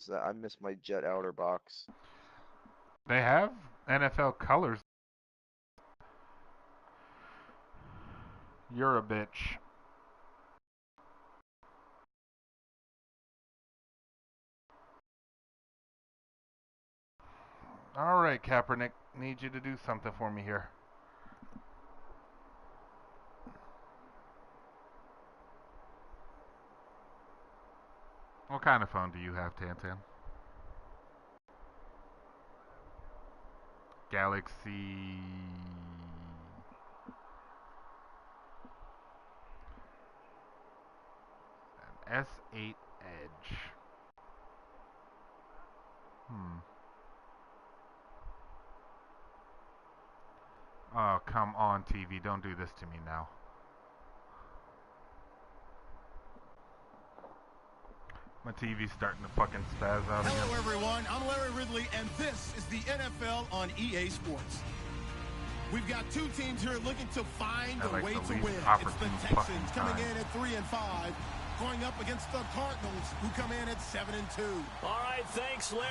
because I miss my Jet outer box. They have NFL colors. You're a bitch. All right, Kaepernick, need you to do something for me here. What kind of phone do you have, Tantan? Galaxy... An S8 Edge. Oh, come on, TV. Don't do this to me now. My TV's starting to fucking spaz out again. Hello, everyone. I'm Larry Ridley, and this is the NFL on EA Sports. We've got two teams here looking to find a way to win. It's the Texans coming in at 3-5, going up against the Cardinals, who come in at 7-2. All right, thanks, Larry.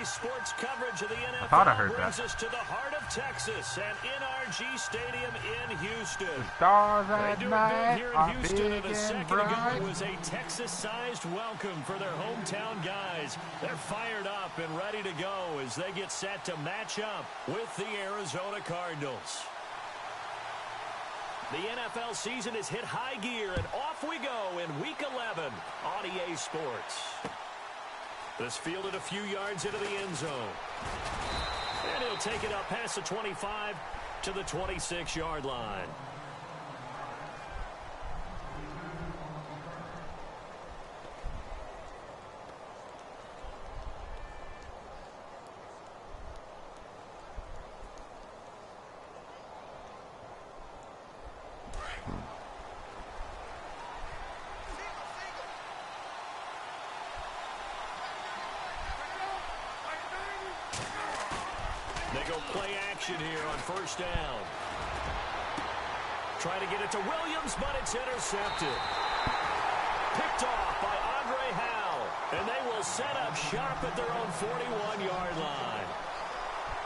EA Sports coverage of the NFL I thought I heard brings that. us to the heart of Texas and NRG Stadium in Houston. The stars at They do night it big here in are Houston, big and a second bright. ago was a Texas-sized welcome for their hometown guys. They're fired up and ready to go as they get set to match up with the Arizona Cardinals. The NFL season has hit high gear, and off we go in Week 11 on EA Sports. This fielded a few yards into the end zone. And he'll take it up past the 25 to the 26-yard line. They go play action here on first down. Try to get it to Williams, but it's intercepted. Picked off by Andre Howell, and they will set up shop at their own 41-yard line.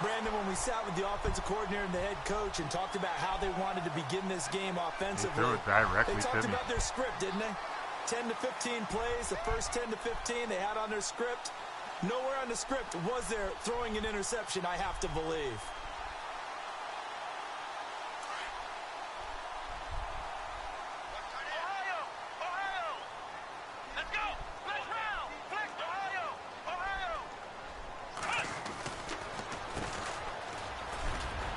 Brandon, when we sat with the offensive coordinator and the head coach and talked about how they wanted to begin this game offensively, they talked about their script, didn't they? 10 to 15 plays, the first 10 to 15 they had on their script. Nowhere on the script was there throwing an interception, I have to believe.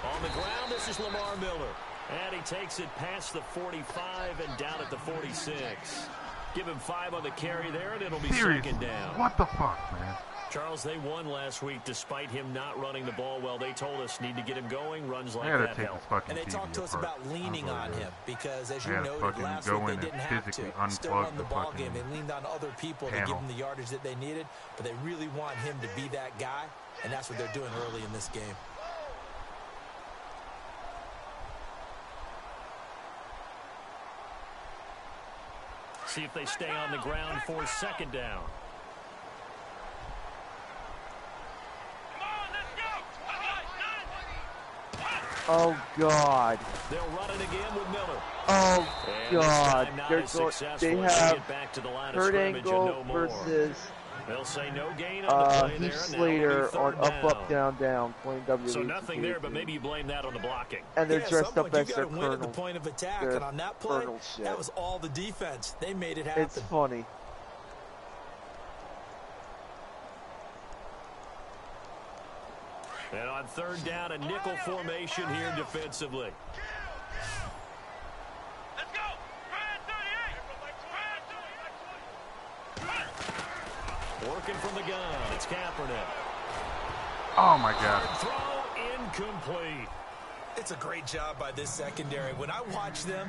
On the ground, this is Lamar Miller. And he takes it past the 45 and down at the 46. Give him 5 on the carry there, and it'll be second down. What the fuck, man? Charles, they won last week despite him not running the ball well. They told us need to get him going. Runs like that help. And they talked to us about leaning on him because, as you noted, last week they didn't have to. Still won the ball game. They leaned on other people to give them the yardage that they needed, but they really want him to be that guy, and that's what they're doing early in this game. See if they stay on the ground for second down. Oh, God. They'll run it again with Miller. Oh, God. They have Kurt Angle no versus they'll say no gain on the play Heath Slater on up, down, down, playing WWE. So nothing there, but maybe you blame that on the blocking. And they're dressed up as their win colonel. at the point of attack, and on that play, that was all the defense. They made it happen. It's funny. And on third down, a nickel formation here defensively. Let's go. Working from the gun. It's Kaepernick. Oh, my God. Throw incomplete. It's a great job by this secondary. When I watch them,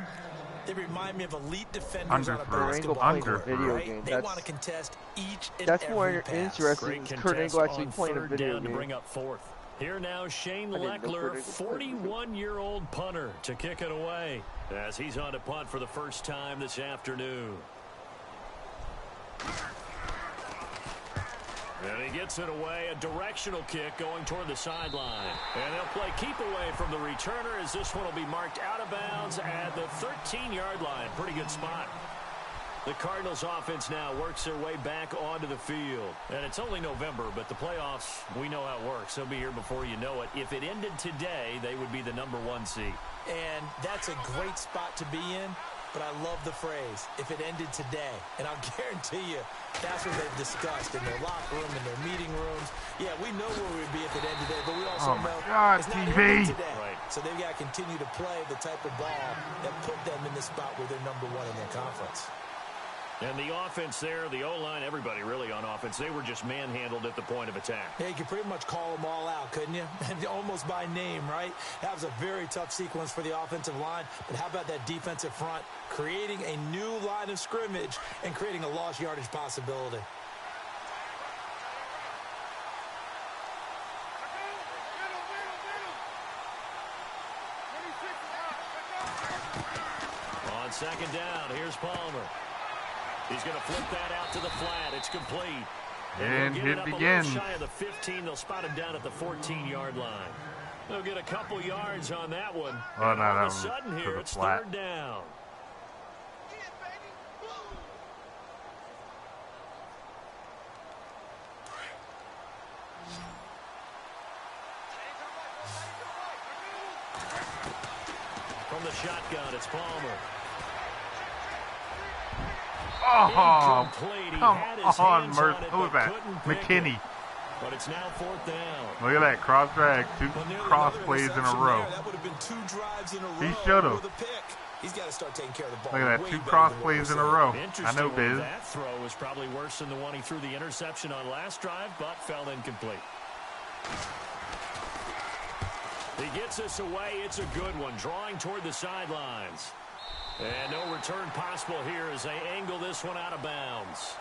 they remind me of elite defenders on a basketball court. Right? They want to contest each and that's every more pass. interesting than Kurt Angle actually playing a video game. To bring up fourth. Here now, Shane Leckler, 41-year-old punter, to kick it away as he's on to punt for the first time this afternoon. And he gets it away, a directional kick going toward the sideline. And they'll play keep away from the returner as this one will be marked out of bounds at the 13-yard line. Pretty good spot. The Cardinals offense now works their way back onto the field. And it's only November, but the playoffs, we know how it works. They'll be here before you know it. If it ended today, they would be the #1 seed. And that's a great spot to be in, but I love the phrase, if it ended today. And I'll guarantee you, that's what they've discussed in their locker room, in their meeting rooms. Yeah, we know where we'd be if it ended today, but we also know it's not ending today. Right. So they've got to continue to play the type of ball that put them in the spot where they're #1 in their conference. And the offense there, the O-line, everybody really on offense, they were just manhandled at the point of attack. Yeah, you could pretty much call them all out, couldn't you? Almost by name, right? That was a very tough sequence for the offensive line. But how about that defensive front creating a new line of scrimmage and creating a lost yardage possibility? On second down, here's Palmer. He's going to flip that out to the flat. It's complete. And it begins. Shy of the 15. They'll spot him down at the 14-yard line. They'll get a couple yards on that one. Oh, no, all of a sudden here, it's flat. third down. From the shotgun, it's Palmer. Oh, come on, Murph. Who was that? McKinney. But it's now fourth down. Look at that cross drag, 2 cross plays in a row. That would have been 2 drives in a row. He should have. He's got to start taking care of the ball. Look at that, 2 cross plays in a row. I know, Biz. That throw was probably worse than the one he threw the interception on last drive, but fell incomplete. He gets this away. It's a good one, drawing toward the sidelines. And no return possible here as they angle this one out of bounds.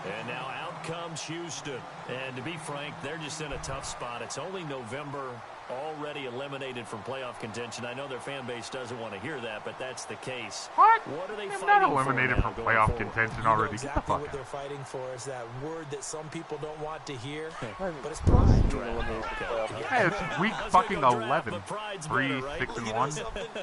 And now out comes Houston. And to be frank, they're just in a tough spot. It's only November, already eliminated from playoff contention. I know their fan base doesn't want to hear that, but that's the case. What are they fighting not eliminated for from playoff contention already. Exactly Get the fuck what out. they're fighting for is that word that some people don't want to hear, but it's pride. Hey, it's week fucking 11. 3, 6, and 1.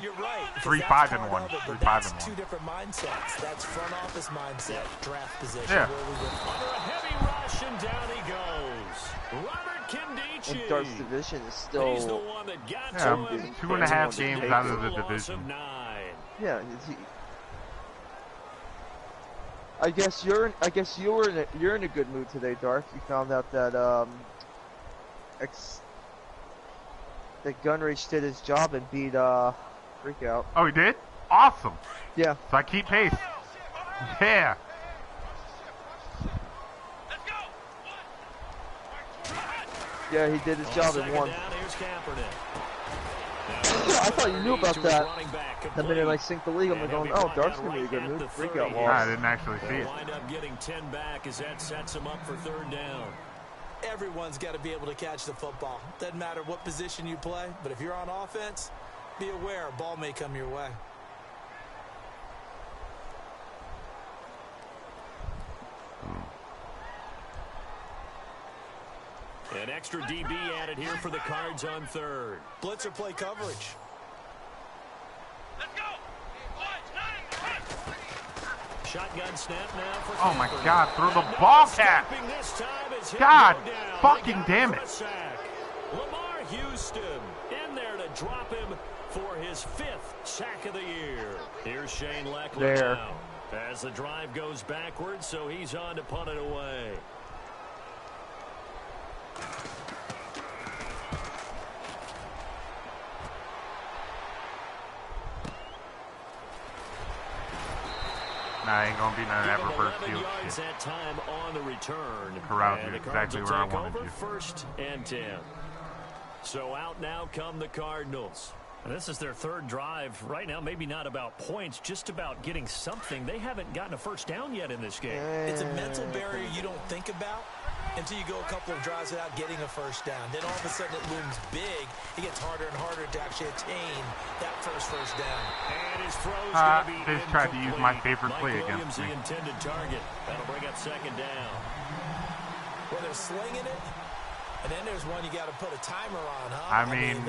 You're right. 3, 5, and 1. 3, 5, That's and 1. 2 different mindsets. That's front office mindset, draft position. Yeah. Where we went. Under a heavy rush, and down he goes. Robert Kindici. And Dart's division is still... He's the one that got Yeah, to him. 2.5 games out of the division. Yeah, I guess you're in a good mood today, Darth. You found out that that Gunrich did his job and beat Freakout. Oh, he did? Awesome. Yeah. So I keep pace. Yeah. Yeah, he did his job and won. I thought you knew about that. The minute I synced the league, I'm going, oh, Darth's gonna be a good move. Freakout lost. I didn't actually see it. Wind up getting 10 back as that sets him up for third down. Everyone's got to be able to catch the football. Doesn't matter what position you play, but if you're on offense, be aware a ball may come your way. An extra DB added here for the Cards on third. Blitzer play coverage. Let's go. Shotgun snap now for Oh my God, throw the ball, Cat. God fucking damn it. Lamar Houston in there to drop him for his 5th sack of the year. Here's Shane Leckler now as the drive goes backwards, so he's on to punt it away. Nah, ain't gonna be none of that reverse field shit. That time on the return. Corral you exactly where I wanted you. 1st and 10. So out now come the Cardinals. And this is their 3rd drive. Right now, maybe not about points, just about getting something. They haven't gotten a first down yet in this game. It's a mental barrier you don't think about until you go a couple of drives without getting a first down. Then all of a sudden it looms big. It gets harder and harder to actually attain that first down. And his throw's going to be Fiz tried to use my favorite play against me. The intended target. That'll bring up 2nd down. Well, they're slinging it. And then there's one you got to put a timer on, huh? I mean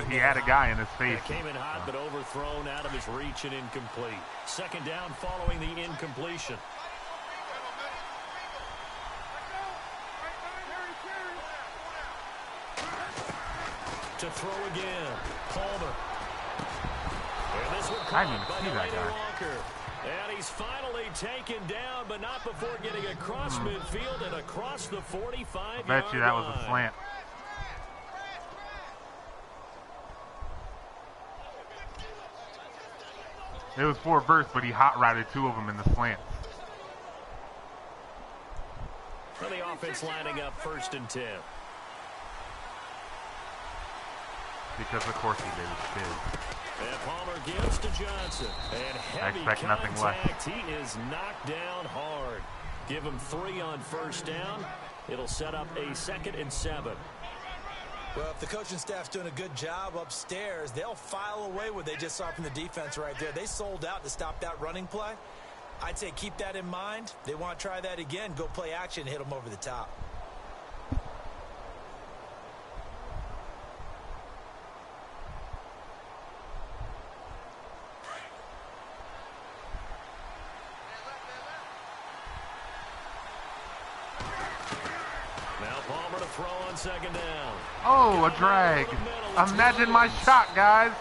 he had a guy in his face. It came in hot, but overthrown, out of his reach and incomplete. Second down following the incompletion. To throw again, Palmer. And this one caught by Delaney Walker. And he's finally taken down, but not before getting across midfield and across the 45-yard line. I bet you that was a slant. It was 4 bursts, but he hot-routed 2 of them in the slants. For the offense lining up 1st and 10. Because of course he did. And Palmer gives to Johnson. And heavy contact. He is knocked down hard. Give him 3 on 1st down. It'll set up a 2nd and 7. Well, if the coaching staff's doing a good job upstairs, they'll file away what they just saw from the defense right there. They sold out to stop that running play. I'd say keep that in mind. They want to try that again. Go play action, hit them over the top. Throw on 2nd down. Oh, a drag. Imagine my shot, guys.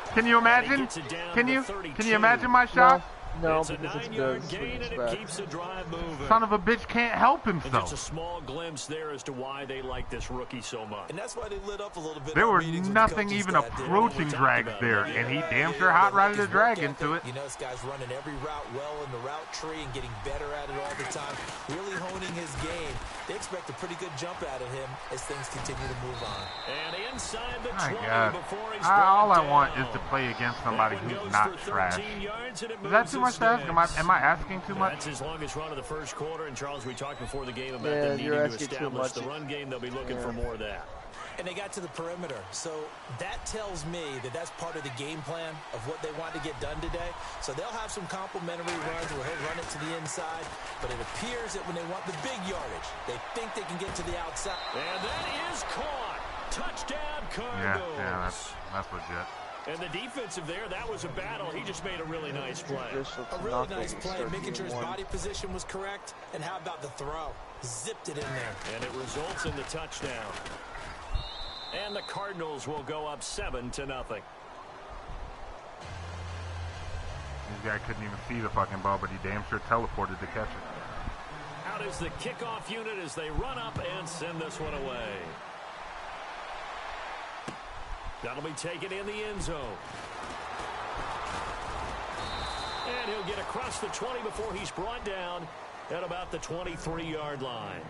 Can you imagine? Can you imagine my shot? No, because it's good. Gain and it keeps the drive moving. Son of a bitch can't help himself. And just a small glimpse there as to why they like this rookie so much. And that's why they lit up a little bit. There were nothing even approaching drags there, and he damn sure hot-rodded a drag into it. You know, this guy's running every route well in the route tree and getting better at it all the time, really honing his game. They expect a pretty good jump out of him as things continue to move on. And inside the 20 before he's all I want is to play against somebody who's not trash. Is that too much to ask? Am I asking too much? That's his longest run of the first quarter. And Charles, we talked before the game about them needing to establish the run game. They'll be looking for more of that. And they got to the perimeter. So that tells me that that's part of the game plan of what they want to get done today. So they'll have some complementary runs where he'll run it to the inside. But it appears that when they want the big yardage, they think they can get to the outside. And that is caught. Touchdown, Cardinals. Yeah, that's legit. And the defensive there, that was a battle. He just made a really nice play. A really nice play, making sure his body position was correct. And how about the throw? Zipped it in there. And it results in the touchdown. And the Cardinals will go up 7-0. This guy couldn't even see the fucking ball, but he damn sure teleported to catch it. Out is the kickoff unit as they run up and send this one away. That'll be taken in the end zone. And he'll get across the 20 before he's brought down at about the 23-yard line.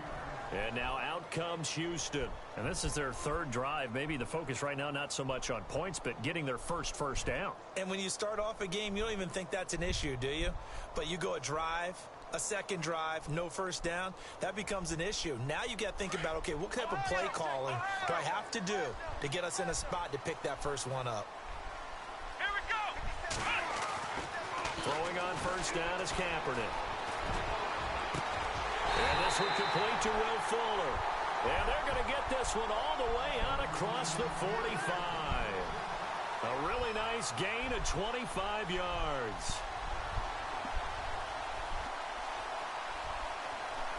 And now out comes Houston. And this is their 3rd drive. Maybe the focus right now not so much on points, but getting their first down. And when you start off a game, you don't even think that's an issue, do you? But you go a drive, a 2nd drive, no 1st down, that becomes an issue. Now you got to think about, okay, what type of play calling do I have to do to get us in a spot to pick that first one up? Here we go. Throwing on 1st down is Kaepernick. And this one complete to Will Fuller. And they're going to get this one all the way out across the 45. A really nice gain of 25 yards.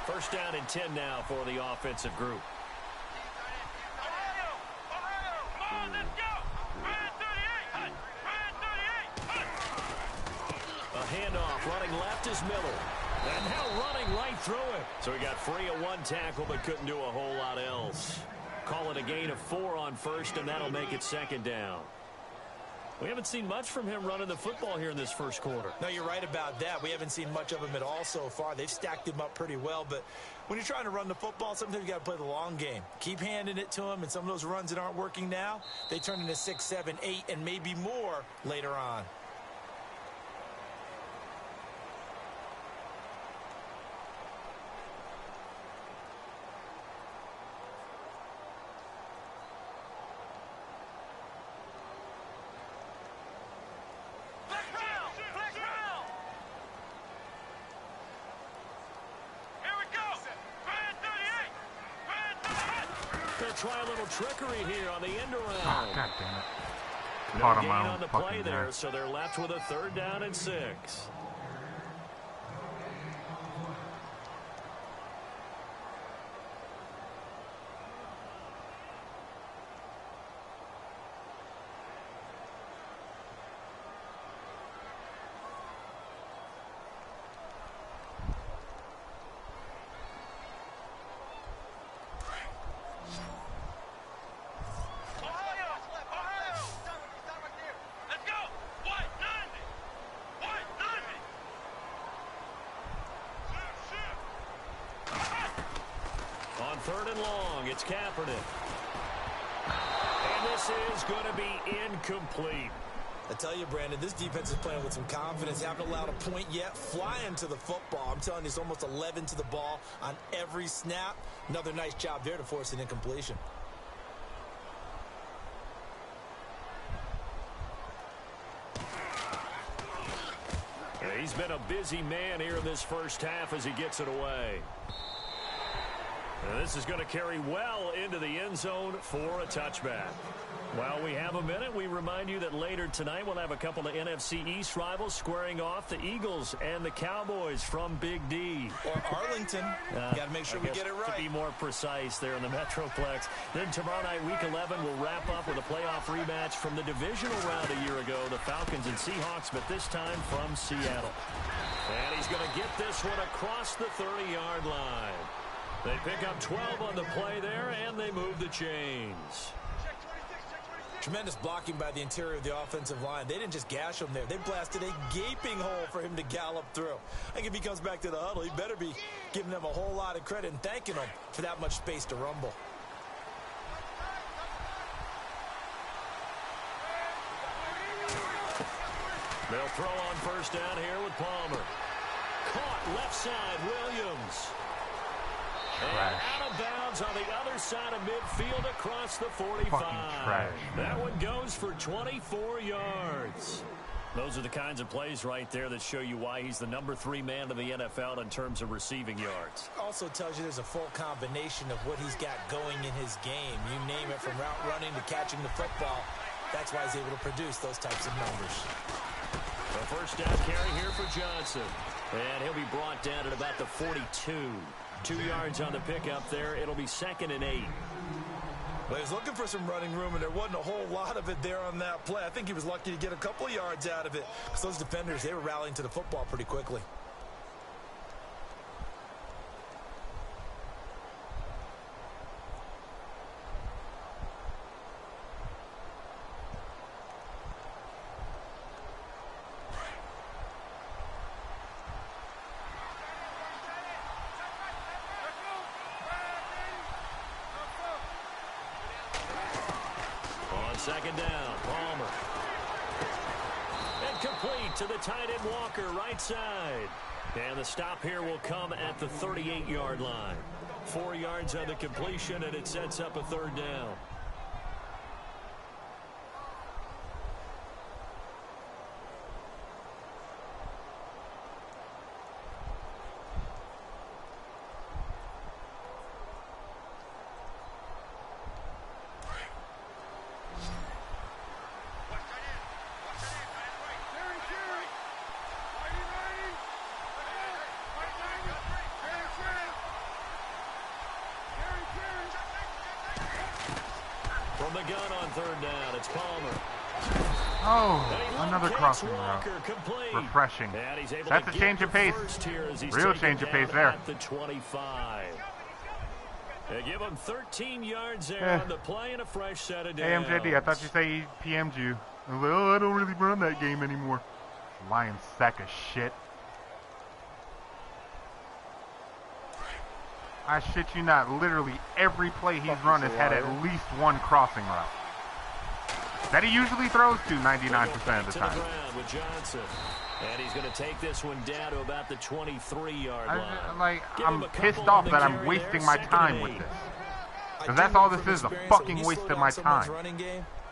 1st down and 10 now for the offensive group. A handoff running left is Miller. And now running right through it. So he got free of 1 tackle but couldn't do a whole lot else. Call it a gain of 4 on 1st, and that'll make it 2nd down. We haven't seen much from him running the football here in this first quarter. No, you're right about that. We haven't seen much of him at all so far. They've stacked him up pretty well, but when you're trying to run the football, sometimes you got to play the long game. Keep handing it to him, and some of those runs that aren't working now, they turn into 6, 7, 8, and maybe more later on. They'll try a little trickery here on the end around. Oh, God damn it. No Caught gain on my on own the play fucking there, guy. so they're left with a 3rd down and 6. On 3rd and long, it's Kaepernick. And this is going to be incomplete. I tell you, Brandon, this defense is playing with some confidence. Haven't allowed a point yet. Flying to the football. I'm telling you, it's almost 11 to the ball on every snap. Another nice job there to force an incompletion. He's been a busy man here in this first half as he gets it away. And this is going to carry well into the end zone for a touchback. While we have a minute, we remind you that later tonight we'll have a couple of NFC East rivals squaring off, the Eagles and the Cowboys from Big D. Or Arlington. Got to make sure we get it right. To be more precise there in the Metroplex. Then tomorrow night, Week 11, we'll wrap up with a playoff rematch from the divisional round a year ago, the Falcons and Seahawks, but this time from Seattle. And he's going to get this one across the 30-yard line. They pick up 12 on the play there, and they move the chains. Tremendous blocking by the interior of the offensive line. They didn't just gash him there. They blasted a gaping hole for him to gallop through. I think if he comes back to the huddle, he better be giving them a whole lot of credit and thanking them for that much space to rumble. They'll throw on first down here with Palmer. Caught left side, Williams. And out of bounds on the other side of midfield across the 45. That one goes for 24 yards. Those are the kinds of plays right there that show you why he's the number 3 man in the NFL in terms of receiving yards. Also tells you there's a full combination of what he's got going in his game. You name it, from route running to catching the football. That's why he's able to produce those types of numbers. The first down carry here for Johnson. And he'll be brought down at about the 42. 2 yards on the pickup there. It'll be 2nd and 8. Well, he was looking for some running room, and there wasn't a whole lot of it there on that play. I think he was lucky to get a couple of yards out of it, because those defenders, they were rallying to the football pretty quickly. Second down, Palmer. And complete to the tight end Walker, right side. And the stop here will come at the 38-yard line. 4 yards on the completion, and it sets up a 3rd down. From the gun on 3rd down, it's Palmer. Oh, another crossing route. Refreshing. That's a change of pace. Real change of pace there. At the 25. They give him 13 yards there on the play and a fresh set of downs. Hey, MJD, I thought you say he PM'd you. I was like, oh, I don't really run that game anymore. Lion sack of shit. I shit you not, literally every play he's run has had at least one crossing route. That he usually throws to 99% of the time. With Johnson. And he's going to take this one down to about the 23-yard line. I'm pissed off that I'm wasting my time with this. Because that's all this is, a fucking waste of my time.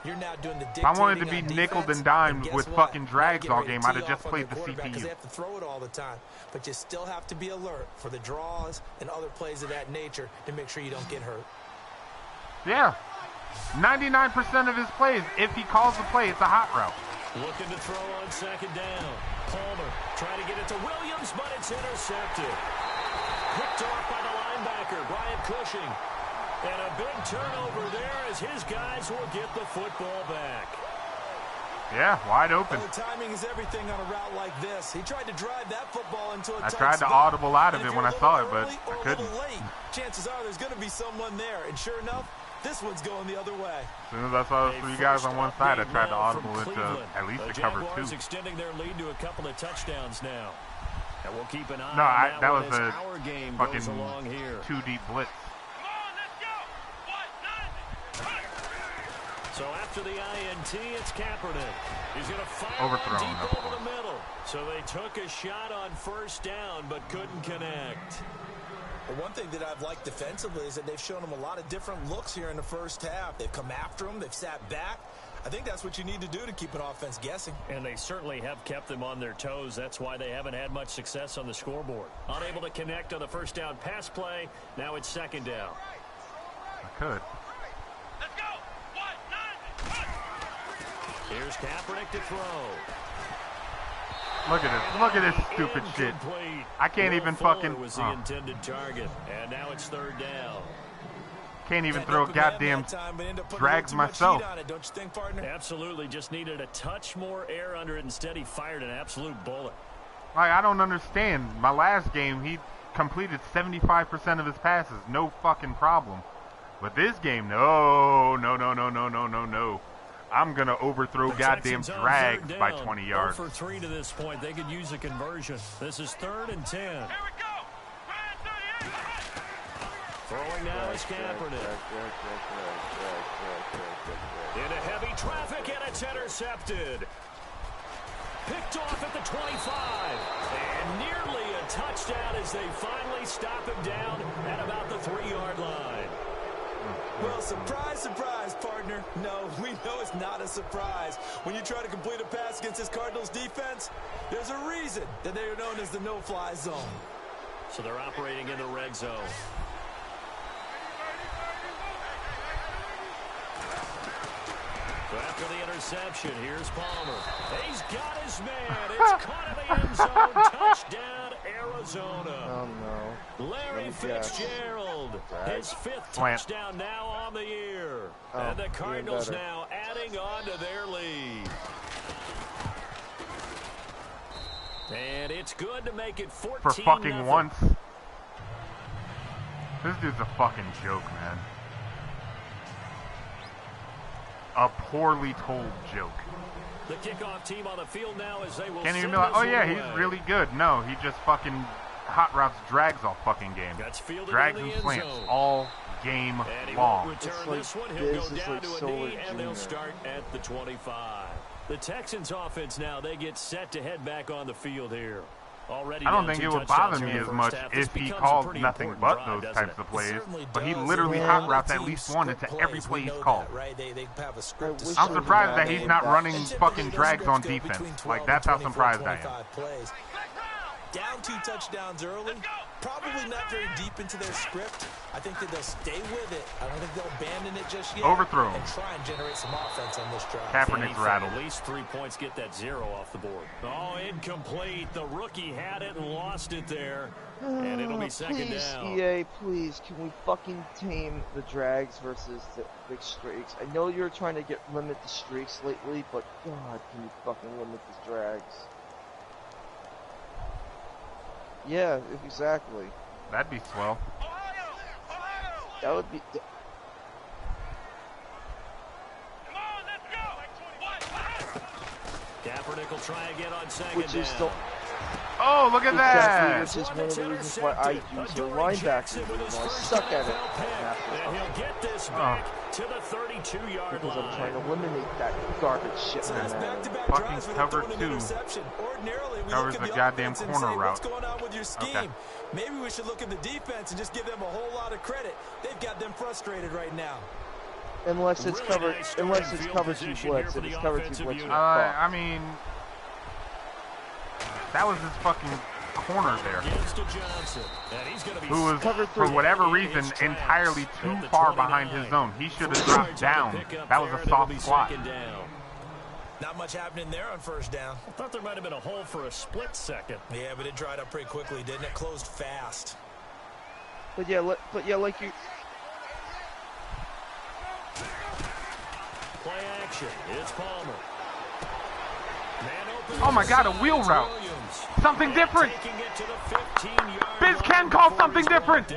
If I wanted to be nickeled and dimed with fucking drags all game, I'd have just played the CPU. They have to throw it all the time, but you still have to be alert for the draws and other plays of that nature to make sure you don't get hurt. Yeah. 99% of his plays, if he calls the play, it's a hot route. Looking to throw on second down. Palmer trying to get it to Williams, but it's intercepted. Picked off by the linebacker, Brian Cushing. And a big turnover there as his guys will get the football back. Yeah, wide open. Well, the timing is everything on a route like this. He tried to drive that football into a I tried to audible out of it when I saw it, but I couldn't. Late, chances are there's going to be someone there. And sure enough, this one's going the other way. As soon as I saw those three guys on one side, I tried to audible it to at least to cover two. Extending their lead to a couple of touchdowns now. And we'll keep an eye on that was a fucking two deep blitz. So after the INT, it's Kaepernick. He's going to fire overthrown deep over the middle. So they took a shot on first down, but couldn't connect. Well, one thing that I've liked defensively is that they've shown him a lot of different looks here in the first half. They've come after him. They've sat back. I think that's what you need to do to keep an offense guessing. And they certainly have kept them on their toes. That's why they haven't had much success on the scoreboard. Unable to connect on the first down pass play. Now it's second down. I could. Here's Kaepernick to throw. Look at this. Look at this stupid shit. I can't even fucking. Was the intended target, and now it's third down. Can't even throw goddamn drags myself. Don't you think, partner? Absolutely, just needed a touch more air under it. Instead, he fired an absolute bullet. Like, I don't understand. My last game, he completed 75% of his passes, no fucking problem. But this game, no. I'm going to overthrow goddamn drags by 20 yards. 0 for 3 to this point. They could use a conversion. This is 3rd and 10. Here we go. Throwing now is Kaepernick. Into heavy traffic, and it's intercepted. Picked off at the 25. And nearly a touchdown as they finally stop him down at about the 3-yard line. Well, surprise, surprise, partner. No, we know it's not a surprise. When you try to complete a pass against this Cardinals defense, there's a reason that they are known as the no-fly zone. So they're operating in the red zone. So after the interception, here's Palmer. He's got his man. It's caught in the end zone. Touchdown, Arizona. Oh, no. Larry Fitzgerald, his 5th Plant. touchdown now on the year. And the Cardinals now adding on to their lead. And it's good to make it 14-0. For fucking once. This dude's a fucking joke, man. A poorly told joke. The kickoff team on the field now as they will Can't even be like, oh yeah, he's really good. No, he just fucking hot routes drags all fucking game. Drags and slants all game long. This one, he'll go down to a knee, and they'll start at the 25. The Texans offense now, they get set to head back on the field here. Already I don't think it would bother me as much if he called nothing but those types of plays, but he literally hot routes at least one into every play he's called. I'm surprised that he's not running fucking drags on defense. Like, that's how surprised I am. Down 2 touchdowns early, probably not very deep into their script. I think that they'll stay with it. I don't think they'll abandon it just yet. Overthrow. And try and generate some offense on this drive. Kaepernick's rattled. At least 3 points, get that 0 off the board. Oh, incomplete. The rookie had it and lost it there. And it'll be second down. EA, please, can we fucking tame the drags versus the big streaks? I know you're trying to limit the streaks lately, but God, can you fucking limit the drags? Yeah, exactly. That'd be swell. That would be. Come on, let's go. Kaepernick will try again on second Which is still. Oh, look at that! Which is one of the reasons why I use the linebacker. I suck at it. And he'll get this back to the 32-yard line. Because I'm trying to eliminate that garbage shit. Fucking cover 2. Covers the goddamn corner route. What's going on with your scheme? Okay. Maybe we should look at the defense and just give them a whole lot of credit. They've got them frustrated right now. Unless it's covered, unless it's cover 2 blitz. If it's cover 2 blitz, I mean, that was his fucking corner there, who was, for whatever reason, entirely too far behind his zone. He should have dropped down. That was a soft squat. Not much happening there on first down. I thought there might have been a hole for a split second. Yeah, but it dried up pretty quickly, didn't it? Closed fast. But yeah, like you. Play action. It's Palmer. Oh my God, a wheel route. Something different. Biz can call something different.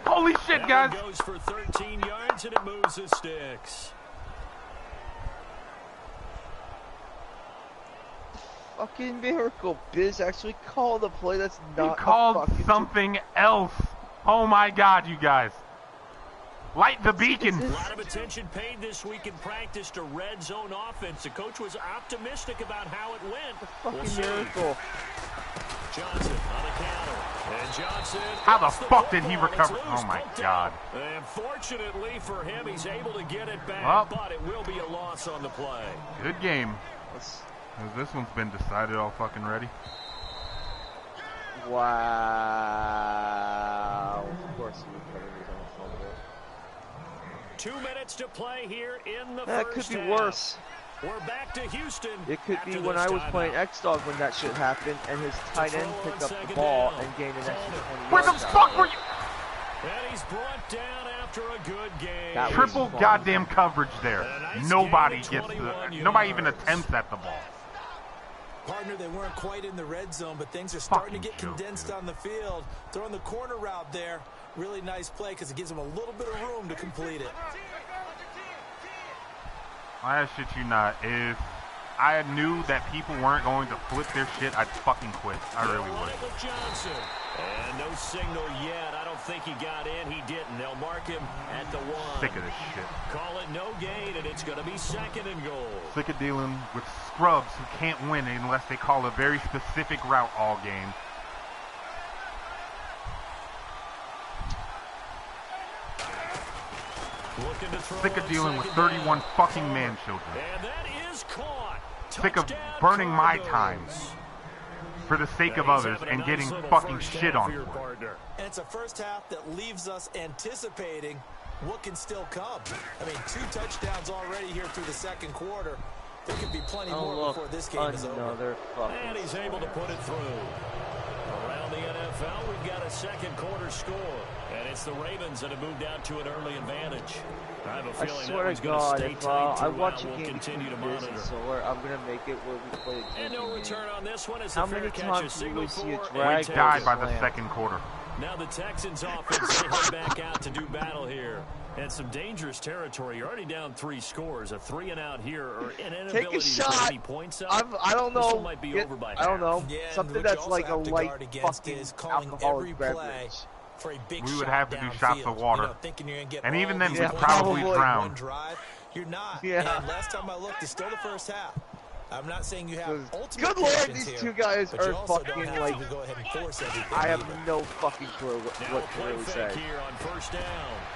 Holy shit, guys. Goes for 13 yards and it moves his sticks. Fucking miracle. Biz actually called a play that's not. He called something else. Oh my God, you guys. Light the beacon. A lot of attention paid this week in practice to red zone offense. The coach was optimistic about how it went. Fucking miracle. Johnson on the counter. And Johnson. How the fuck did he recover? Oh my God. And fortunately for him, he's able to get it back, but it will be a loss on the play. Good game. This one's been decided all fucking ready. Wow. Of course he recovered his own fumble. 2 minutes to play here in the That first could be half. worse. We're back to Houston. It could be when I was playing X-Dog when that shit happened and his tight end picked up the ball and gained an extra 20 yards. Where the fuck were you? And he's brought down after a good game. Triple goddamn coverage there. Nobody gets nobody even attempts at the ball. Partner, they weren't quite in the red zone, but things are starting to get condensed on the field. Throwing the corner route there. Really nice play because it gives them a little bit of room to complete it. I shit you not. If I knew that people weren't going to flip their shit, I'd fucking quit. I really would. Johnson. And no signal yet. I don't think he got in. He didn't. They'll mark him at the 1. Sick of this shit. Call it no gain, and it's going to be 2nd and goal. Sick of dealing with scrubs who can't win unless they call a very specific route all game. Sick of dealing with 31 fucking man children. And that is caught. Sick of burning my time for the sake of others and getting fucking shit on for it. And it's a first half that leaves us anticipating what can still come. I mean, 2 touchdowns already here through the second quarter. There could be plenty more before this game is over. And he's able to put it through. Around the NFL, we've got a second quarter score. And it's the Ravens that have moved out to an early advantage. I have a feeling that one's going to stay tight. I watch a we'll game continue to monitor. I'm going to make it where we play a and no return on this one. How many times do we see a drag? We died by the second quarter. Now the Texans offense, they head back out to do battle here. And some dangerous territory. You're already down 3 scores. A 3 and out here, or an inability Take a shot. to get any points up. I don't know. This one might be over by I don't know. Yeah, something that's like a light fucking alcoholic beverage. For a big we would have to do shots of water. And even then, we'd probably drown. You're not. Yeah. And last time I looked, it's still the first half. I'm not saying you have ultimate good lord, patience these here, 2 guys but are you also fucking don't have like. to go ahead and force everything I have either. no fucking clue what to really say. Here on first down.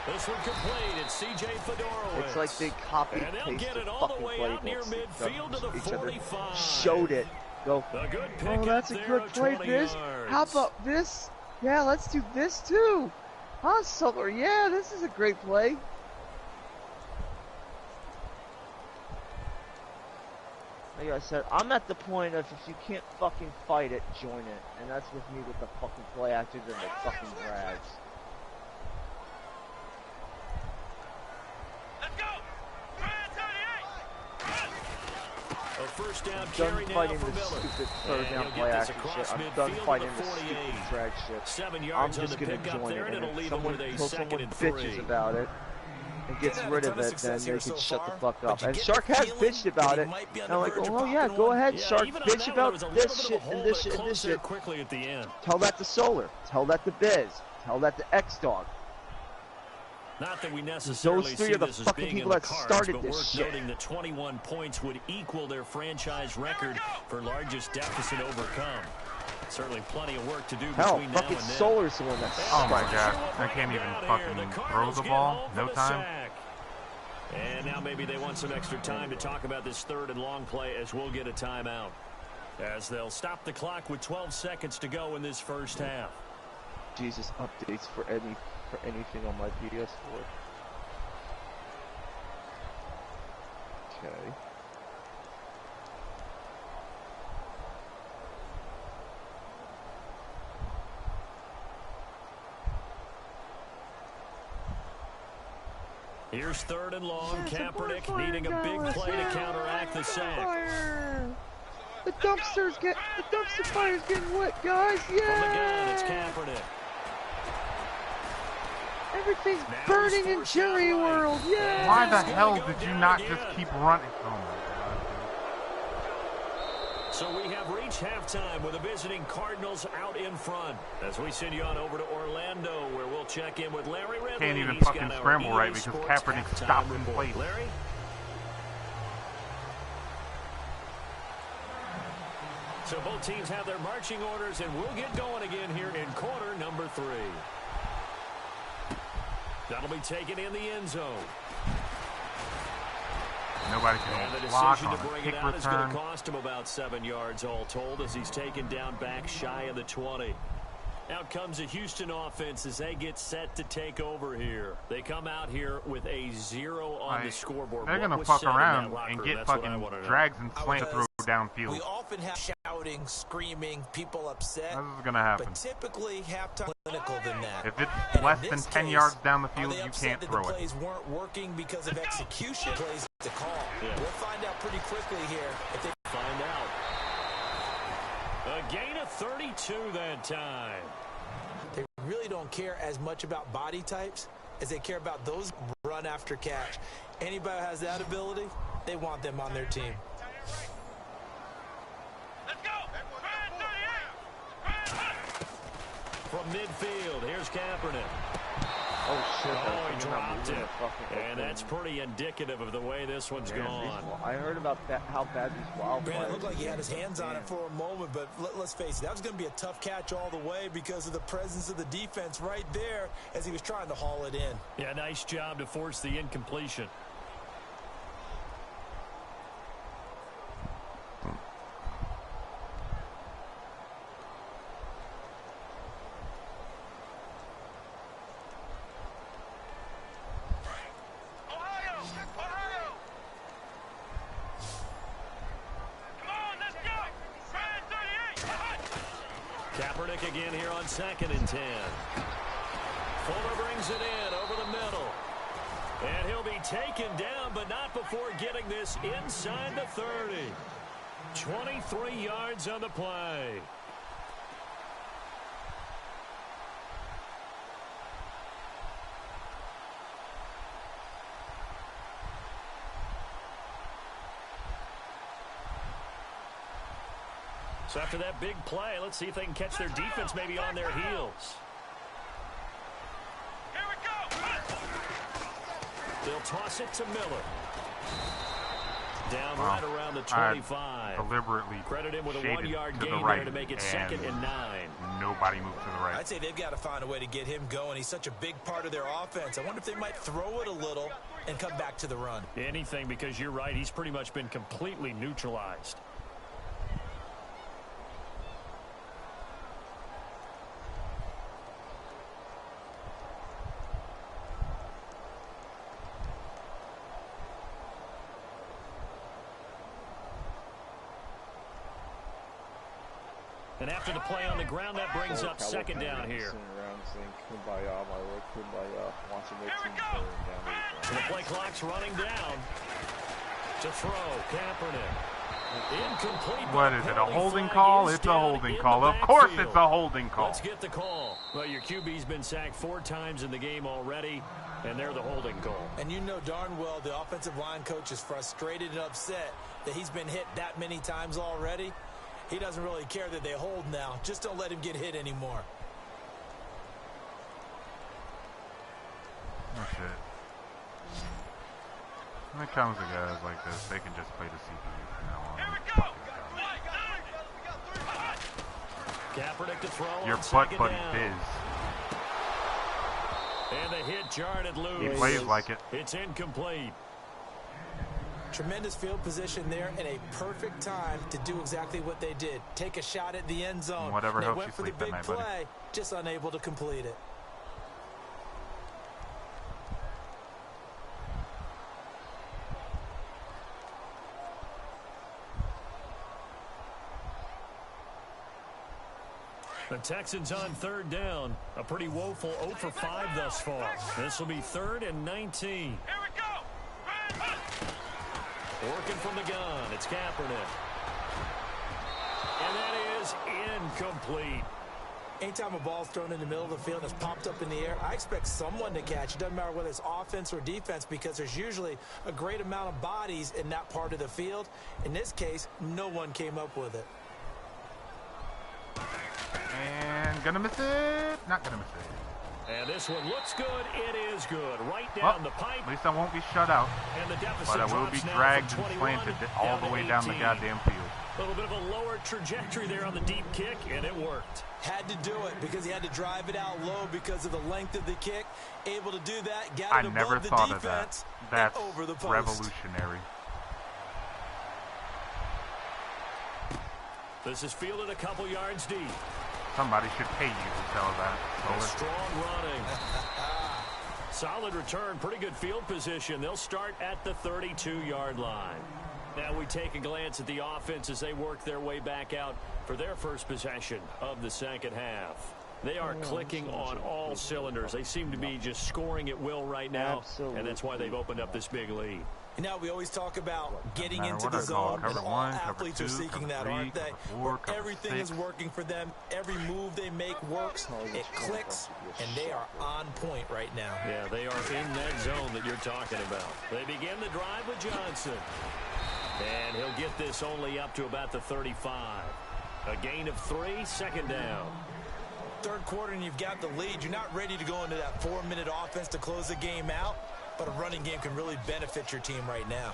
This one complete. It's C.J. Fedorowicz. It's like they copied and pasted the fucking playbooks. Each other showed it. Go. Oh, that's a good play, Biz. How about this? Yeah, let's do this too. Huh, Sutler? Yeah, this is a great play. Like I said, I'm at the point of if you can't fucking fight it, join it. And that's with me with the fucking play actors and the fucking drags. Let's go! A first down I'm carry done now fighting for this Miller. stupid third down play action shit. I'm done fighting this stupid drag shit. 7 I'm yards just on the gonna pickup join there, it. and And it'll if leave him someone, with a until 2nd someone and bitches 3. about it and gets rid of it, then they can shut the fuck up. And get Shark the has feeling bitched about that it. he might be on And I'm the like, verge of oh yeah, popping go one. ahead, Yeah, Shark, even on bitch that one, about there was a this little bit shit of a and hole, this but shit and this closed there shit. quickly at the end. Tell that to Solar. Tell that to Biz. Tell that to X-Dog. Not that we necessarily Those 3 see are the this as fucking being people in the that cards, started but this worth shit. noting that 21 points would equal their franchise record for largest deficit overcome. Certainly plenty of work to do Hell, between now fucking and then. Solar's the one that Oh my started. God, I can't even fucking throw the ball. No time. And now maybe they want some extra time to talk about this 3rd and long play as we'll get a timeout. as they'll stop the clock with 12 seconds to go in this first half. Jesus, updates for anything on my PS4. Okay. Here's 3rd and long. Kaepernick needing a big play to counteract the sack. The dumpster fire's getting wet, guys. Yeah. From the gun, it's Kaepernick. Everything's burning in Jerry World. Yeah. Why the hell did you not just keep running? Oh my God. So we have reached halftime with the visiting Cardinals out in front. As we send you on over to Orlando, where we'll check in with Larry Ridley. Can't even fucking scramble right because Kaepernick stopped and played. Larry? So both teams have their marching orders, and we'll get going again here in quarter number 3. That'll be taken in the end zone. Nobody can block on a kick return. Is going to cost him about 7 yards all told as he's taken down back shy of the 20. Out comes the Houston offense as they get set to take over here. They come out here with a 0 on the scoreboard. They're going to fuck around and get fucking drags and slants to throw downfield. We often have shouting, screaming, people upset. This is going to happen. But typically, halftime clinical than that. If it's less than 10 yards down the field, you can't throw it. The plays weren't working because of execution. Plays to call. Yeah. We'll find out pretty quickly here if they find out. A gain of 32 that time. They really don't care as much about body types as they care about those run after catch. Anybody who has that ability, they want them on their team. Let's go. From midfield, here's Kaepernick. Oh shit! Oh, he dropped it. And that's pretty indicative of the way this one's gone. I heard about that, how bad these Wild Brandon, it looked like he had his hands on it for a moment, but let's face it, that was going to be a tough catch all the way because of the presence of the defense right there as he was trying to haul it in. Yeah, nice job to force the incompletion. Kaepernick again here on 2nd and 10. Fuller brings it in over the middle. And he'll be taken down, but not before getting this inside the 30. 23 yards on the play. So after that big play, let's see if they can catch their defense maybe on their heels. Here we go. They'll toss it to Miller. Down right around the 25. Deliberately credit him with a 1-yard gain right there to make it 2nd and 9. Nobody moved to the right. I'd say they've got to find a way to get him going. He's such a big part of their offense. I wonder if they might throw it a little and come back to the run. Anything, because you're right. He's pretty much been completely neutralized. And after the play on the ground, that brings up 2nd down here. So the play clock's running down. To throw, Kaepernick. Incomplete. What is it, a holding call? It's a holding call. Of course it's a holding call. Let's get the call. Well, your QB's been sacked 4 times in the game already, and they're the holding call. And you know darn well the offensive line coach is frustrated and upset that he's been hit that many times already. He doesn't really care that they hold now. Just don't let him get hit anymore. That's it. When it comes to guys like this, they can just play the CPU from now on. Kaepernick to throw. Your butt buddy Biz. And the hit jarred it loose. He plays like it. It's incomplete. Tremendous field position there and a perfect time to do exactly what they did. Take a shot at the end zone. Whatever they helps went you for the sleep that big night, play, buddy. just unable to complete it. The Texans on third down. A pretty woeful 0 for 5 thus far. This will be 3rd and 19. Here we go. Working from the gun. It's Kaepernick. And that is incomplete. Anytime a ball's thrown in the middle of the field and it's popped up in the air, I expect someone to catch. It doesn't matter whether it's offense or defense because there's usually a great amount of bodies in that part of the field. In this case, no one came up with it. And gonna miss it. Not gonna miss it. And this one looks good. It is good. Right down the pipe. At least I won't be shut out. And the deficit But I will be dragged and planted all the way down the goddamn field. A little bit of a lower trajectory there on the deep kick, and it worked. Had to do it because he had to drive it out low because of the length of the kick. Able to do that, got it above the defense, That's and over the post. Revolutionary. This is fielded a couple yards deep. Somebody should pay you to tell that. Strong running. Solid return, pretty good field position. They'll start at the 32-yard line. Now we take a glance at the offense as they work their way back out for their first possession of the second half. They are clicking on all cylinders. They seem to be just scoring at will right now, and that's why they've opened up this big lead. You know, we always talk about getting into the zone, and all athletes are seeking that, aren't they? Where everything is working for them. Every move they make works, it clicks, and they are on point right now. Yeah, they are in that zone that you're talking about. They begin the drive with Johnson. And he'll get this only up to about the 35. A gain of 3, 2nd down. Third quarter and you've got the lead. You're not ready to go into that 4-minute offense to close the game out, but a running game can really benefit your team right now.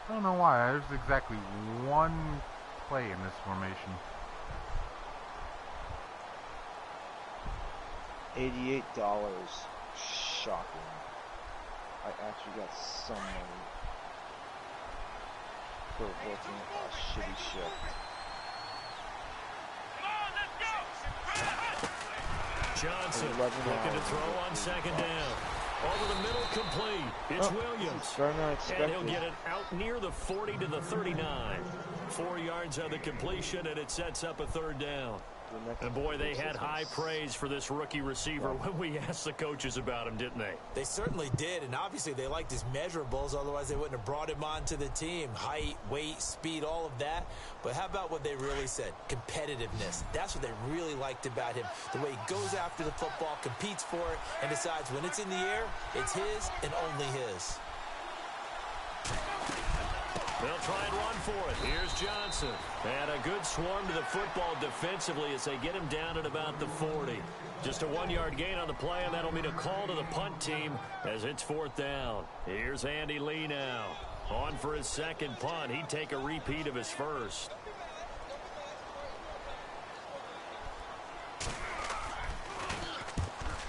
I don't know why. There's exactly one play in this formation. $88. Shocking. I actually got some money for working a shitty shift. Johnson looking to throw on 2nd down. Over the middle, complete. It's Williams. And he'll get it out near the 40 to the 39. 4 yards on the completion, and it sets up a 3rd down. And boy, they had high praise for this rookie receiver when we asked the coaches about him, didn't they? They certainly did, and obviously they liked his measurables, otherwise they wouldn't have brought him onto the team. Height, weight, speed, all of that. But how about what they really said? Competitiveness. That's what they really liked about him. The way he goes after the football, competes for it, and decides when it's in the air, it's his and only his. They'll try and run for it. Here's Johnson. And a good swarm to the football defensively as they get him down at about the 40. Just a 1-yard gain on the play, and that'll mean a call to the punt team as it's 4th down. Here's Andy Lee now. On for his 2nd punt. He'd take a repeat of his first.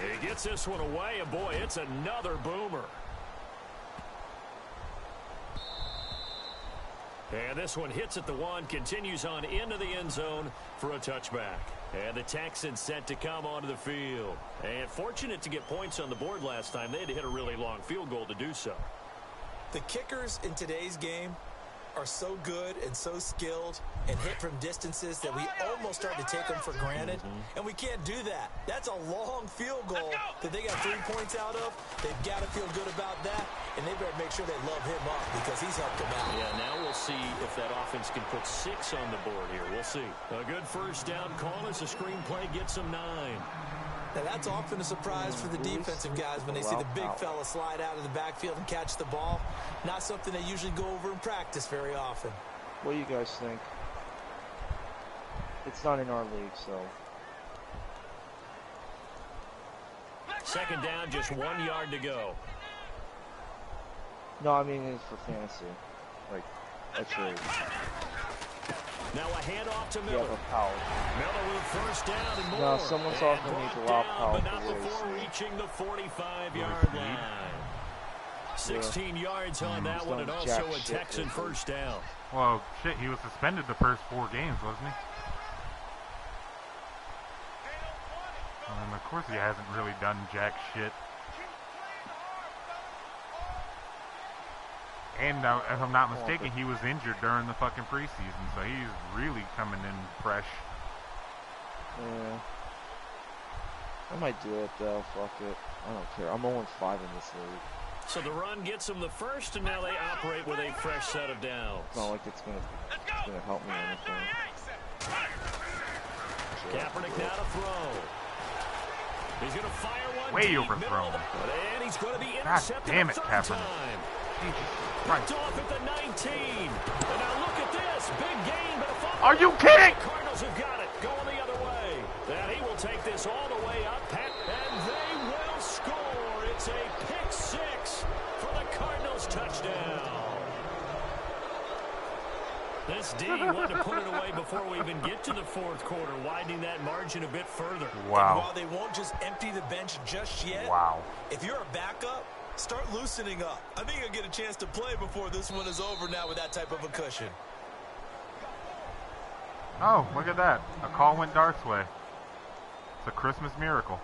He gets this one away, and boy, it's another boomer. And this one hits at the 1, continues on into the end zone for a touchback. And the Texans set to come onto the field. And fortunate to get points on the board last time. They had to hit a really long field goal to do so. The kickers in today's game are so good and so skilled and hit from distances that we almost start to take them for granted. And we can't do that. That's a long field goal that they got 3 points out of. They've got to feel good about that, and they better make sure they love him up because he's helped them out. Yeah, now we'll see if that offense can put 6 on the board here. We'll see. A good 1st down call as the screenplay gets them 9. Now, that's often a surprise for the defensive guys when they see the big fella slide out of the backfield and catch the ball. Not something they usually go over in practice very often. What do you guys think? It's not in our league, so. 2nd down, just 1 yard to go. No, I mean it's for fantasy. Like, that's right. Now a handoff to Miller. Yeah, Miller with first down and more. No, someone's offering me to allow Powell but not before reaching the 45-yard line. 16 yards on that one, and also a Texan first down. Well, shit, he was suspended the first 4 games, wasn't he? And of course he hasn't really done jack shit. And if I'm not mistaken, he was injured during the fucking preseason, so he's really coming in fresh. Yeah. I might do it though, fuck it. I don't care. I'm 0-5 in this league. So the run gets them the first, and now they operate with a fresh set of downs. It's not like it's gonna help me or anything. Kaepernick now to throw. He's gonna fire one. Way overthrown. And he's gonna be God intercepted damn it, a third Kaepernick. time. Right. Off at the 19. And now look at this. Big gain, but a fumble. Are you kidding? The Cardinals have got it. Going the other way. And he will take this all the way up. And they will score. It's a pick 6 for the Cardinals touchdown. This D wanted to put it away before we even get to the fourth quarter, widening that margin a bit further. Wow. And while they won't just empty the bench just yet, if you're a backup, start loosening up. I think you'll get a chance to play before this one is over now with that type of a cushion. Oh, look at that. A call went Darth's way. It's a Christmas miracle.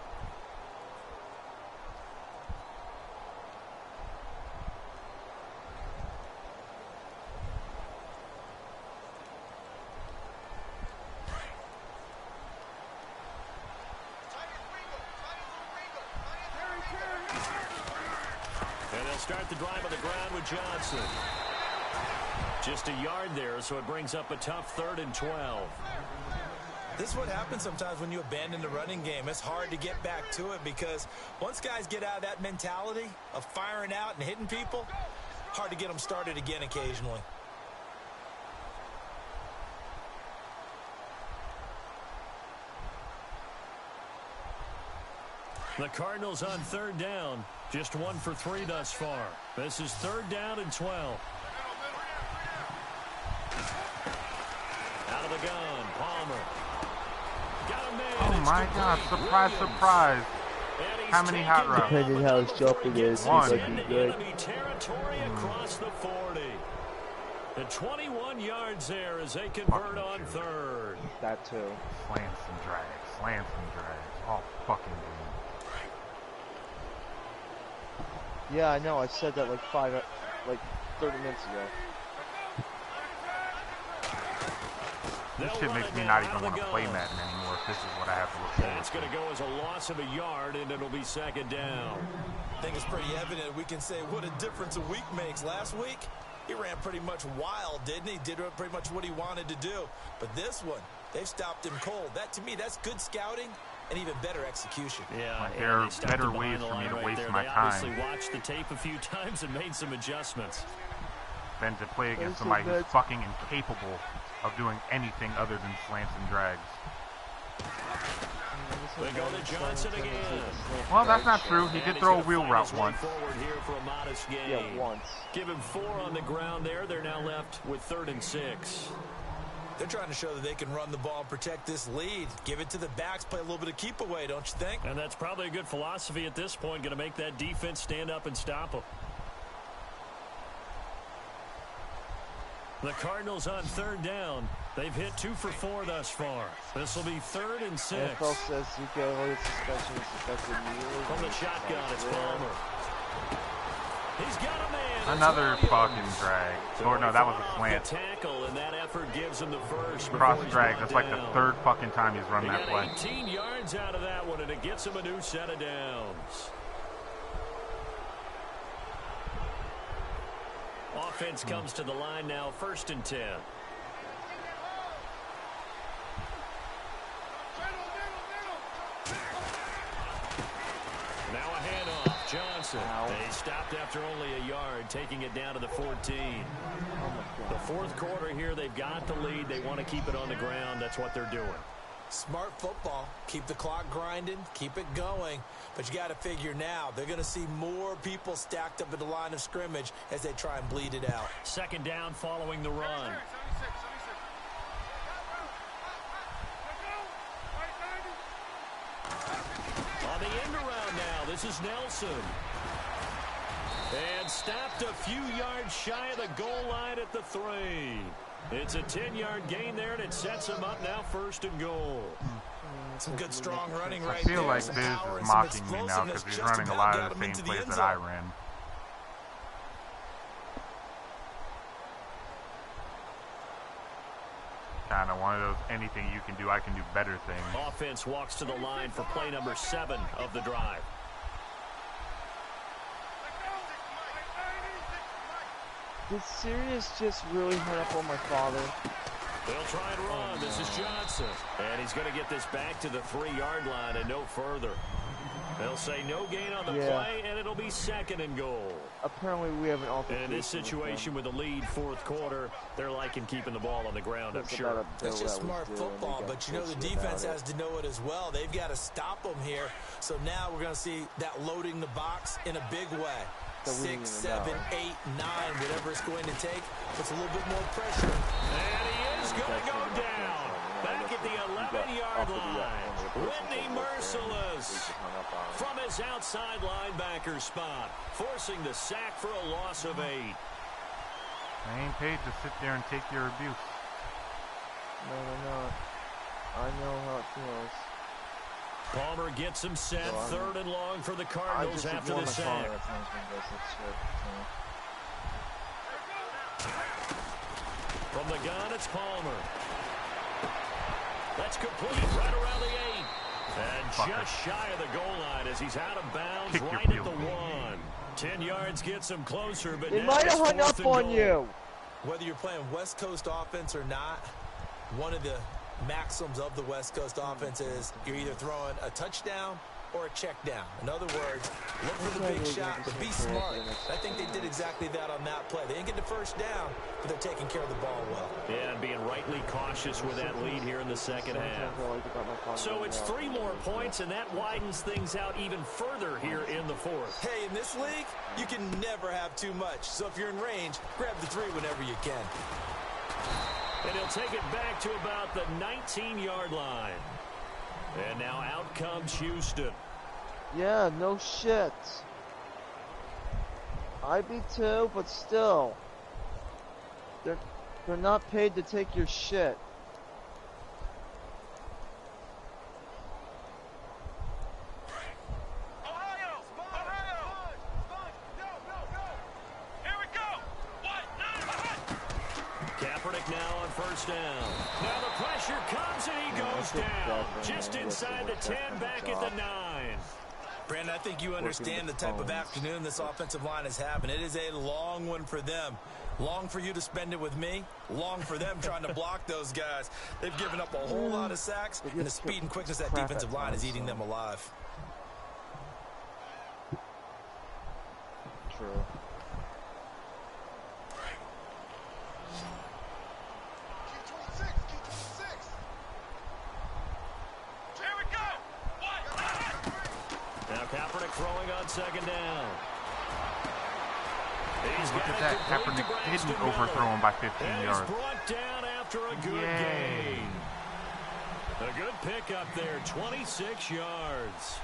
Start the drive on the ground with Johnson. Just a yard there, so it brings up a tough 3rd and 12. This is what happens sometimes when you abandon the running game. It's hard to get back to it because once guys get out of that mentality of firing out and hitting people, hard to get them started again occasionally. The Cardinals on 3rd down. Just 1 for 3 thus far. This is 3rd down and 12. Out of the gun, Palmer. Got a man. Oh my God! Surprise, surprise! How many hot routes? Depending how his jumping is, he might be good. Enemy territory across the 40. The 21 yards there as they convert on 3rd. That too. Slants and drags, all fucking game. Yeah, I know. I said that like 30 minutes ago. This shit makes me not even want to play Madden anymore if this is what I have to look forward to. It's going to go as a loss of a yard, and it'll be 2nd down. I think it's pretty evident we can say what a difference a week makes. Last week, he ran pretty much wild, didn't he? Did pretty much what he wanted to do. But this one, they've stopped him cold. That, to me, that's good scouting and even better execution. Yeah, like there are better ways for me to waste my time. They obviously watched the tape a few times and made some adjustments. Than to play against somebody who's fucking incapable of doing anything other than slants and drags. They go to Johnson again. Well, that's not true. He did throw a wheel route once. Forward here for a modest gain. Yeah, once. Give him 4 on the ground there. They're now left with 3rd and 6. They're trying to show that they can run the ball and protect this lead. Give it to the backs, play a little bit of keep away, don't you think? And that's probably a good philosophy at this point, going to make that defense stand up and stop them. The Cardinals on 3rd down. They've hit 2 for 4 thus far. This will be 3rd and 6. NFL says you get all your suspension immediately. From the shotgun, it's Palmer. He's got a man. Another fucking drag. Or no, that was a slant. Tackle, and that effort gives him the first. Cross drag. That's like the 3rd fucking time he's run that play. 18 yards out of that one, and it gets him a new set of downs. Offense comes to the line now, 1st and 10. Now a handoff. Johnson. They stopped after only a yard, taking it down to the 14. The 4th quarter here, they've got the lead. They want to keep it on the ground. That's what they're doing. Smart football. Keep the clock grinding. Keep it going. But you got to figure now, they're going to see more people stacked up at the line of scrimmage as they try and bleed it out. 2nd down following the run. the end around now. This is Nelson. And stopped a few yards shy of the goal line at the 3. It's a 10-yard gain there, and it sets him up now 1st and goal. Some good strong running right I there. feel like Biz is mocking me now because he's running a lot of the same plays that I ran. Kind of one of those anything you can do, I can do better things. Offense walks to the line for play number 7 of the drive. Did Sirius just really hurt up on my father? They'll try and run. This is Johnson. And he's going to get this back to the 3-yard line and no further. They'll say no gain on the play, and it'll be 2nd and goal. Apparently we have an altercation. And in this situation with the lead 4th quarter, they're liking keeping the ball on the ground, I'm sure. That's just smart football, but you know the defense has to know it as well. They've got to stop them here. So now we're going to see that loading the box in a big way. 6, 7, 8, 9, whatever it's going to take. Puts a little bit more pressure. And he is going to go down. Back at the 11-yard line. Whitney Merciless from his outside linebacker spot, forcing the sack for a loss of 8. I ain't paid to sit there and take your abuse. No, they're not. I know how it feels. Palmer gets him set, 3rd and long for the Cardinals after the sack. From the gun, it's Palmer. That's complete right around the 8. And just shy of the goal line as he's out of bounds right at the 1. 10 yards gets him closer, but they might have hung up on you. Whether you're playing West Coast offense or not, one of the maxims of the West Coast offense is you're either throwing a touchdown or a check down. In other words, look for the big shot, but be smart. I think they did exactly that on that play. They didn't get the first down, but they're taking care of the ball well. Yeah, and being rightly cautious with that lead here in the 2nd half. So it's 3 more points, and that widens things out even further here in the 4th. Hey, in this league, you can never have too much. So if you're in range, grab the 3 whenever you can. And he'll take it back to about the 19-yard line. And now out comes Houston. Yeah, no shit. I be too, but still. They're not paid to take your shit. Now on 1st down. Now the pressure comes and he goes down. Just inside the 10, back at the 9. Brandon, I think you understand the type of afternoon this offensive line is having. It is a long one for them. Long for you to spend it with me. Long for them trying to block those guys. They've given up a whole lot of sacks, and the speed and quickness of that defensive line is eating them alive. True. Throwing on 2nd down. Look at that. Kaepernick didn't overthrow him by 15 yards. He's brought down after a good gain. A good pickup there, 26 yards.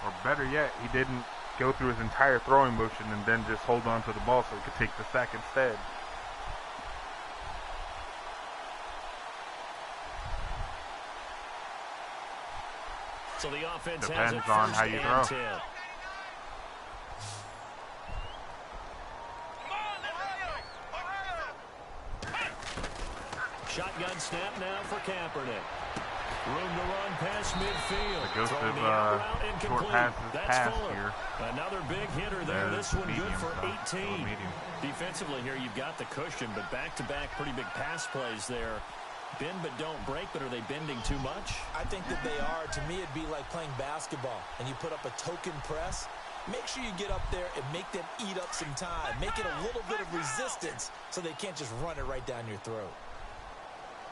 Or better yet, he didn't go through his entire throwing motion and then just hold on to the ball so he could take the sack instead. So the offense depends has it on how you throw. 10. Shotgun snap now for Kaepernick. Room to run past midfield. The ghost of short passes pass here. Another big hitter there. This one good for 18. Defensively here, you've got the cushion, but back-to-back pretty big pass plays there. Bend but don't break, but are they bending too much? I think that they are. To me, it'd be like playing basketball, and you put up a token press. Make sure you get up there and make them eat up some time. Make it a little bit of resistance so they can't just run it right down your throat.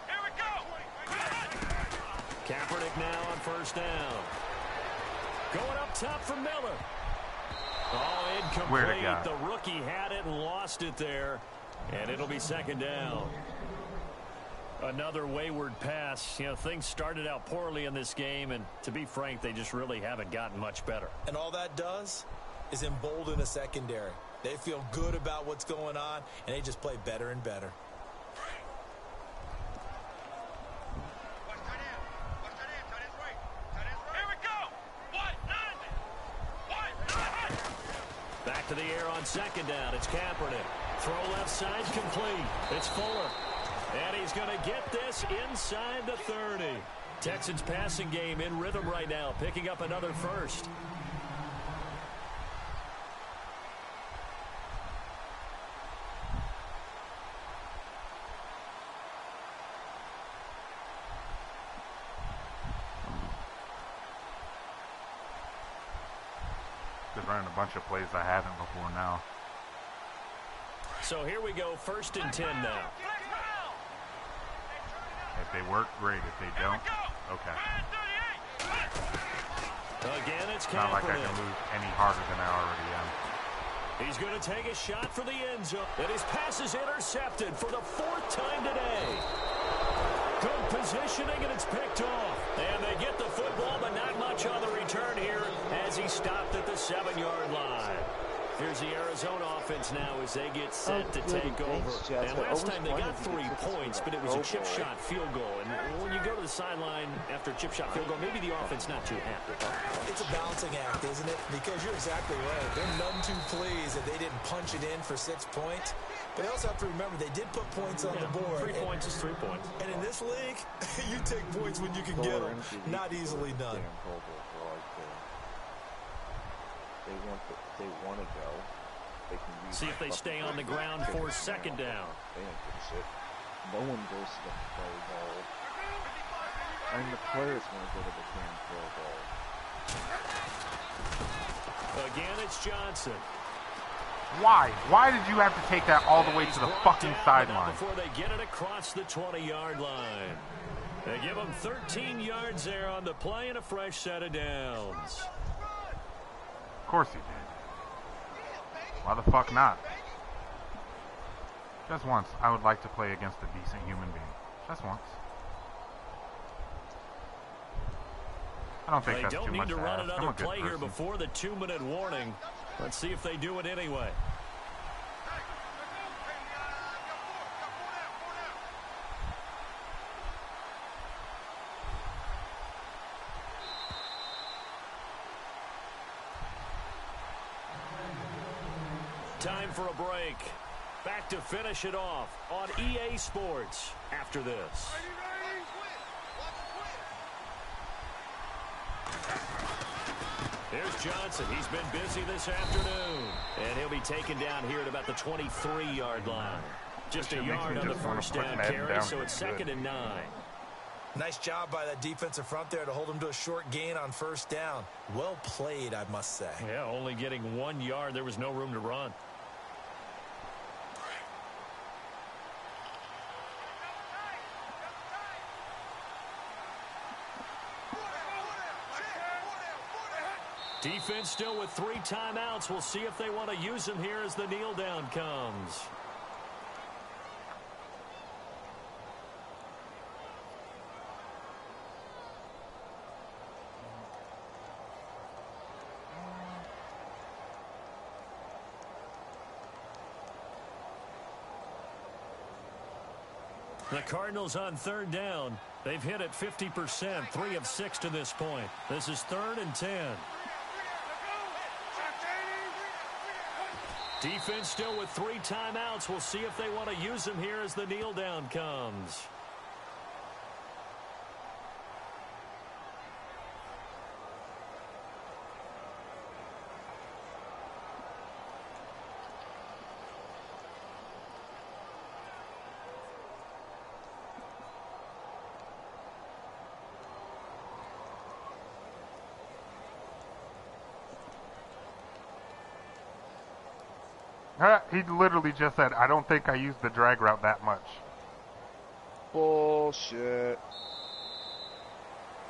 Here we go! Kaepernick now on 1st down. Going up top for Miller. Oh, incomplete. The rookie had it and lost it there. And it'll be 2nd down. Another wayward pass. You know, things started out poorly in this game, and to be frank, they just really haven't gotten much better. And all that does is embolden a secondary. They feel good about what's going on, and they just play better and better. Back to the air on second down. It's Kaepernick. Throw left side complete. It's Fuller. And he's going to get this inside the 30. Texans passing game in rhythm right now, picking up another first. Just running a bunch of plays I haven't before now. So here we go, 1st and 10 now. If they work, great. If they don't, okay. Again, it's Not like I can move any harder than I already am. He's going to take a shot for the end zone. And his pass is intercepted for the 4th time today. Good positioning, and it's picked off. And they get the football, but not much on the return here as he stopped at the 7-yard line. Here's the Arizona offense now as they get set to take over. And last time they got 3 points, but it was a chip shot field goal. And when you go to the sideline after a chip shot field goal, maybe the offense not too happy. It's a balancing act, isn't it? Because you're exactly right. They're none too pleased that they didn't punch it in for 6 points. But they also have to remember they did put points on the board. 3 points is 3 points. And in this league, you take points when you can get them. Not easily done. They want to go. They can see if they stay on the ground for 2nd down. They don't give a shit. No one goes to the play goal. I mean, the players want to go to the damn throw goal. Again, it's Johnson. Why? Why did you have to take that all the way to the fucking sideline? Before they get it across the 20-yard line. They give them 13 yards there on the play and a fresh set of downs. Of course he did. Why the fuck not? Just once, I would like to play against a decent human being. Just once. I don't think that's too much to ask. They don't need to run another play person here before the 2-minute warning. Let's see if they do it anyway. Time for a break. Back to finish it off on EA Sports after this. Here's Johnson. He's been busy this afternoon. And he'll be taken down here at about the 23-yard line. Just a yard on the first down carry, so it's 2nd and 9. Nice job by that defensive front there to hold him to a short gain on 1st down. Well played, I must say. Yeah, only getting 1 yard. There was no room to run. Defense still with 3 timeouts. We'll see if they want to use them here as the kneel down comes. The Cardinals on 3rd down. They've hit it 50%, 3 of 6 to this point. This is 3rd and 10. Defense still with 3 timeouts. We'll see if they want to use them here as the kneel down comes. He literally just said, I don't think I used the drag route that much. Bullshit.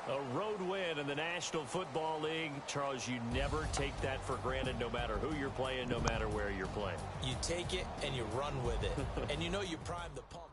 A road win in the National Football League. Charles, you never take that for granted no matter who you're playing, no matter where you're playing. You take it and you run with it. And you know you prime the pump.